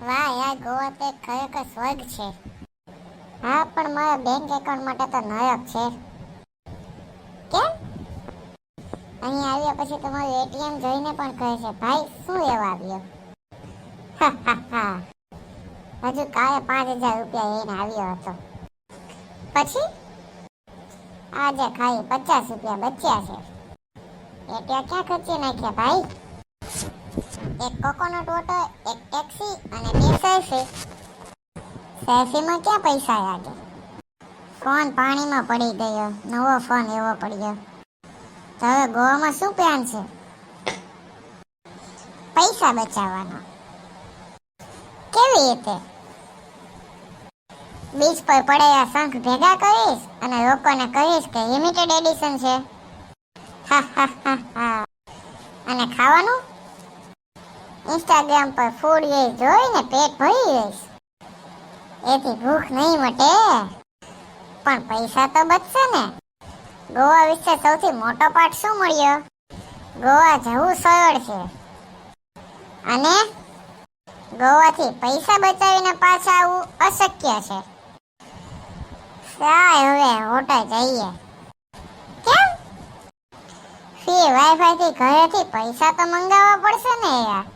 વાહ યાર, ગોવા તો ખરેખર સ્વર્ગ છે. હા, પણ મારા બેંક એકાઉન્ટ માટે તો નરક છે. કેમ? અહીં આવ્યા પછી તમારું એટીએમ જોઈને પણ કહે છે, ભાઈ શું લેવા આવ્યો? હા હા હા. હજુ કાલે 5,000 રૂપિયા લઈને આવ્યો હતો. પછી આજે ખાલી 50 રૂપિયા બચ્યા છે. એટલે ક્યાં ખર્ચી નાખ્યા ભાઈ? એક કોકોનટ વોટર, એક ટેક્સી અને 2 સેલ્ફી. સેલ્ફીમાં ક્યાં પૈસા લાગે? ફોન પાણીમાં પડી ગયો, નવો ફોન લેવો પડ્યો. તો હવે ગોવામાં શું પ્લાન છે? પૈસા બચાવવાનો. કેવી રીતે? બીચ પર પડેલા શંખ ભેગા કરીશ અને લોકોને કહીશ કે લિમિટેડ એડિશન છે. હા હા હા હા. અને ખાવાનું? ઇન્સ્ટાગ્રામ પર ફૂડ રીલ જોઈને પેટ ભરી લઈશ. એથી ભૂખ નહીં મટે, પણ પૈસા તો બચશે ને. ગોવા વિશે સૌથી મોટો પાઠ શું મળ્યો? ગોવા જવું સરળ છે અને ગોવાથી પૈસા બચાવીને પાછા આવવું અશક્ય છે. ચાલ હવે હોટલ જઈએ. કેમ? ફ્રી વાઈફાઈ થી ઘરેથી પૈસા તો મંગાવવા પડશે ને યાર.